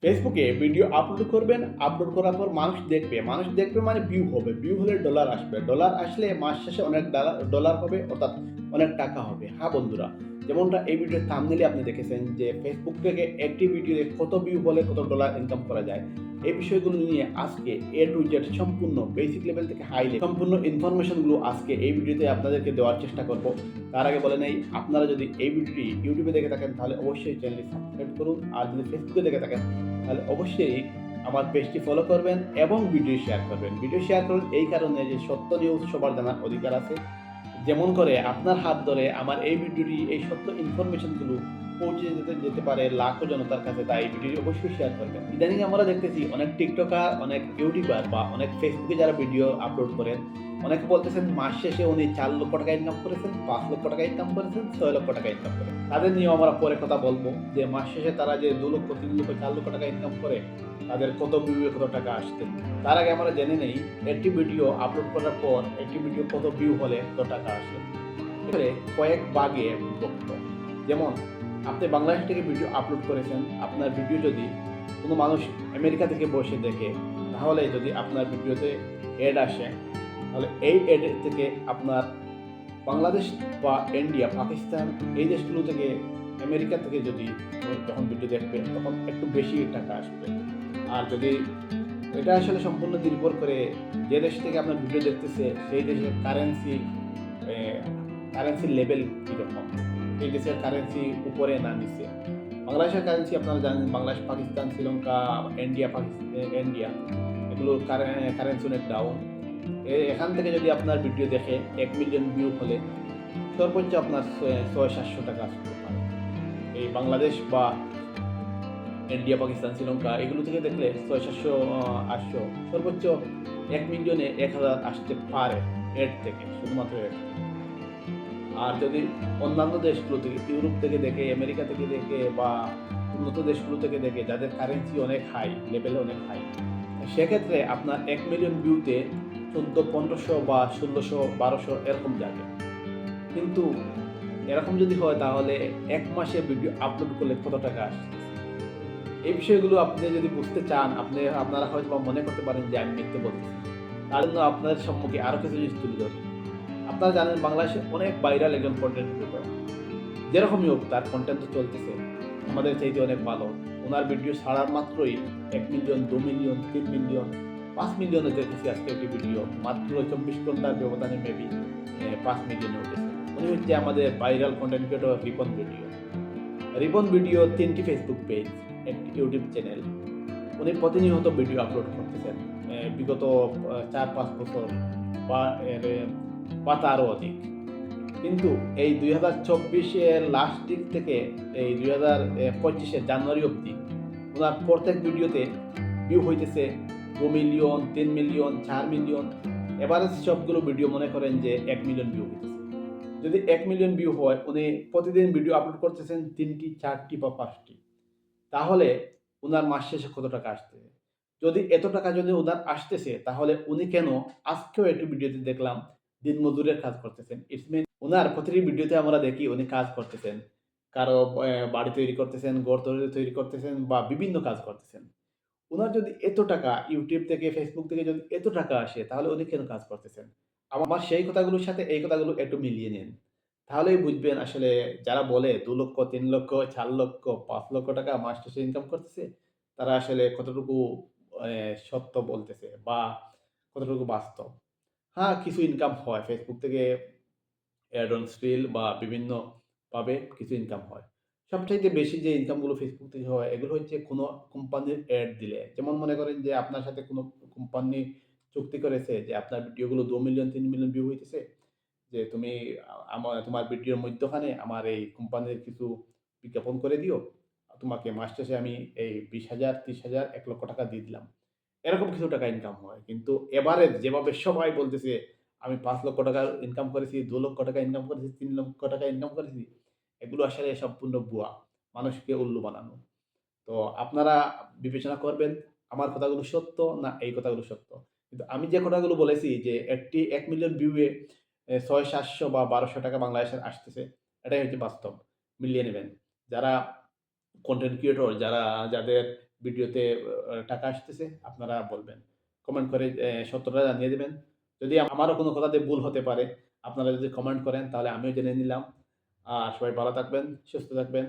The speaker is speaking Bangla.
ফেসবুকে ভিডিও আপলোড করবেন, আপলোড করার পর মানুষ দেখবে। মানুষ দেখবে মানে ভিউ হবে। ভিউ হলে ডলার আসবে। ডলার আসলে মাস শেষে অনেক ডলার হবে, অর্থাৎ অনেক টাকা হবে। হ্যাঁ বন্ধুরা, যেমনটা এই ভিডিওর থাম্বনেইলে আপনি দেখেছেন যে ফেসবুক থেকে একটি ভিডিওতে কত ভিউ হলে কত ডলার ইনকাম করা যায়। এই বিষয়গুলো নিয়ে আজকে A to Z সম্পূর্ণ বেসিক লেভেল থেকে হাই লেভেল সম্পূর্ণ ইনফরমেশনগুলো আজকে এই ভিডিওতে আপনাদেরকে দেওয়ার চেষ্টা করব। তার আগে বলে নেই, আপনারা যদি এই ভিডিওটি ইউটিউবে দেখে থাকেন তাহলে অবশ্যই চ্যানেলটি সাবস্ক্রাইব করুন। আর যদি ফেসবুকে দেখে থাকেন তাহলে অবশ্যই আমার পেজটি ফলো করবেন এবং ভিডিও শেয়ার করবেন। ভিডিও শেয়ার করুন এই কারণে যে সত্য নিউজ সবার জানার অধিকার আছে। যেমন করে আপনার হাত ধরে আমার এই ভিডিওটি, এই সত্য ইনফরমেশনগুলো পৌঁছে যেতে পারে লাখো জনতার কাছে, তাই এই ভিডিওটি অবশ্যই শেয়ার করবেন। ইদানিং আমরা দেখতেছি অনেক টিকটকার, অনেক ইউটিউবার বা অনেক ফেসবুকে যারা ভিডিও আপলোড করেন, অনেকে বলতেছেন মাস শেষে উনি 4 লক্ষ টাকা ইনকাম করেছেন, 5 লক্ষ টাকা ইনকাম করেছেন, 6 লক্ষ টাকা ইনকাম করেন। তাদের নিয়েও আমরা পরে কথা বলবো যে মাস শেষে তারা যে 2 লক্ষ, 3 লক্ষ, 4 লক্ষ টাকা ইনকাম করে তাদের কত ভিউ, কত টাকা আসছে। তার আগে আমরা জেনে নেই একটি ভিডিও আপলোড করার পর একটি ভিডিও কত ভিউ হলে কত টাকা আসে। এবারে কয়েক ভাগে বিভক্ত। যেমন আপনি বাংলাদেশ থেকে ভিডিও আপলোড করেছেন, আপনার ভিডিও যদি কোনো মানুষ আমেরিকা থেকে বসে দেখে, তাহলে যদি আপনার ভিডিওতে অ্যাড আসে, তাহলে এই অ্যাড থেকে আপনার বাংলাদেশ বা ইন্ডিয়া, পাকিস্তান এই দেশগুলো থেকে, আমেরিকা থেকে যদি যখন ভিডিও দেখবে তখন একটু বেশি টাকা আসবে। আর যদি এটা আসলে সম্পূর্ণ নির্ভর করে যে দেশ থেকে আপনার ভিডিও দেখতেছে সেই দেশের কারেন্সির লেভেল কীরকম, সেই দেশের কারেন্সি উপরে না নিচে। বাংলাদেশের কারেন্সি আপনারা জানেন, বাংলাদেশ, পাকিস্তান, শ্রীলঙ্কা, ইন্ডিয়া এগুলোর কারেন্সি অনেক ডাউন। এখান থেকে যদি আপনার ভিডিও দেখে 1 মিলিয়ন ভিউ হলে সর্বোচ্চ আপনার 600-700 টাকা আসতে পারে। এই বাংলাদেশ বা ইন্ডিয়া, পাকিস্তান, শ্রীলঙ্কা এগুলো থেকে দেখলে 600-700, 800, সর্বোচ্চ 1 মিলিয়নে 1000 আসতে পারে এড থেকে, শুধুমাত্র এড। আর যদি অন্যান্য দেশগুলো থেকে, ইউরোপ থেকে দেখে, আমেরিকা থেকে দেখে বা উন্নত দেশগুলো থেকে দেখে, যাদের কারেন্সি অনেক হাই, লেভেলে অনেক হাই, সেক্ষেত্রে আপনার 1 মিলিয়ন ভিউতে 1400-1500 বা 1600-1200 এরকম যাবে। কিন্তু এরকম যদি হয় তাহলে 1 মাসে ভিডিও আপলোড করলে কত টাকা আসছে? এই বিষয়গুলো আপনি যদি বুঝতে চান, আপনারা হয়তোবা মনে করতে পারেন যে আমি মিথ্যে বলতেছি। তার জন্য আপনাদের সম্মুখে আরো কিছু জিনিস তুলে ধরি। আপনারা জানেন বাংলাদেশে অনেক ভাইরাল একজন কনটেন্ট ক্রিয়েটর। যেরকমই হোক তার কনটেন্ট তো চলতেছে। আমাদের চাইতে অনেক ভালো। উনার ভিডিও ছাড়ার মাত্রই 1 মিলিয়ন, 2 মিলিয়ন, 3 মিলিয়ন, 5 মিলিয়নে দেখেছি আজকে একটি ভিডিও। মাত্র 24 ঘন্টার ব্যবধানে মেবি 5 মিলিয়নে উঠেছে। উনি হচ্ছে আমাদের viral content creator Ripon video. Ripon video ৩ টি ফেসবুক পেজ, একটি ইউটিউব চ্যানেল। উনি প্রতিনিয়ত ভিডিও আপলোড করতেছেন। বিগত ৪-৫ বছর বা এর বা তারও অধিক। কিন্তু এই ২০২৪ এর লাস্ট দিক থেকে এই ২০২৫ এর জানুয়ারি অবধি উনার প্রত্যেক ভিডিওতে ভিউ হইতেছে ২ মিলিয়ন, ৩ মিলিয়ন, ৪ মিলিয়ন। এভারেজ সবগুলো ভিডিও মনে করেন যে ১ মিলিয়ন ভিউ হইতেছে। যদি ১ মিলিয়ন ভিউ হয়, উনি প্রতিদিন ভিডিও আপলোড করতেছেন ৩ টি, ৪ টি বা ৫ টি। তাহলে উনার মাস শেষে কত টাকা আসতেছে? যদি এত টাকা যদি উনার আসতেছে, তাহলে উনি কেন আজকেও একটি ভিডিওতে দেখলাম দিনমজুরের কাজ করতেছেন। ইটস মিন উনার প্রতিটি ভিডিওতে আমরা দেখি উনি কাজ করতেছেন। কারো বাড়ি তৈরি করতেছেন, ঘর তৈরি করতেছেন বা বিভিন্ন কাজ করতেছেন। উনার যদি এত টাকা ইউটিউব থেকে, ফেসবুক থেকে যদি এত টাকা আসে, তাহলে উনি কেন কাজ করতেছেন? আমার সেই কথাগুলোর সাথে এই কথাগুলো একটু মিলিয়ে নিন। তাহলেই বুঝবেন আসলে যারা বলে ২ লক্ষ, ৩ লক্ষ, ৪ লক্ষ, ৫ লক্ষ টাকা মাস শেষে ইনকাম করতেছে, তারা আসলে কতটুকু সত্য বলতেছে বা কতটুকু বাস্তব। হ্যাঁ, কিছু ইনকাম হয়। ফেসবুক থেকে অ্যাড অন স্টিল বা বিভিন্নভাবে কিছু ইনকাম হয়। সবচাইতে বেশি যে ইনকামগুলো ফেসবুক থেকে হয়, এগুলো হচ্ছে কোনো কোম্পানির অ্যাড দিলে। যেমন মনে করেন যে আপনার সাথে কোনো কোম্পানি চুক্তি করেছে যে আপনার ভিডিওগুলো ২ মিলিয়ন, ৩ মিলিয়ন ভিউ হইতেছে। যে তুমি তোমার ভিডিওর মধ্যখানে আমার এই কোম্পানির কিছু বিজ্ঞাপন করে দিও। তোমাকে মাস শেষে আমি এই ২০,০০০, ৩০,০০০, ৳১,০০,০০০ দিয়ে দিলাম। এরকম কিছু টাকা ইনকাম হয়। কিন্তু এভারেজ যেভাবে সবাই বলতেছে আমি ৳৫,০০,০০০ ইনকাম করেছি, ৳২,০০,০০০ ইনকাম করেছি, ৳৩,০০,০০০ ইনকাম করেছি। এগুলো আসলে সম্পূর্ণ ভুয়া। মানুষকে উল্লু বানানো। তো আপনারা বিবেচনা করবেন আমার কথাগুলো সত্য না এই কথাগুলো সত্য। কিন্তু আমি যে কথাগুলো বলেছি যে ১ মিলিয়ন ভিউ এ ৬০০-৭০০ বা ৳১,২০০ বাংলাদেশের আসতেছে। এটাই হচ্ছে বাস্তব। মিলিয়ে নেবেন। যারা কনটেন্ট ক্রিয়েটর, যাদের ভিডিওতে টাকা আসতেছে আপনারা বলবেন। কমেন্ট করে সত্যটা জানিয়ে দিবেন। যদি আমারও কোনো কথাতে ভুল হতে পারে, আপনারা যদি কমেন্ট করেন তাহলে আমিও জেনে নিলাম। আর সবাই ভালো থাকবেন, সুস্থ থাকবেন।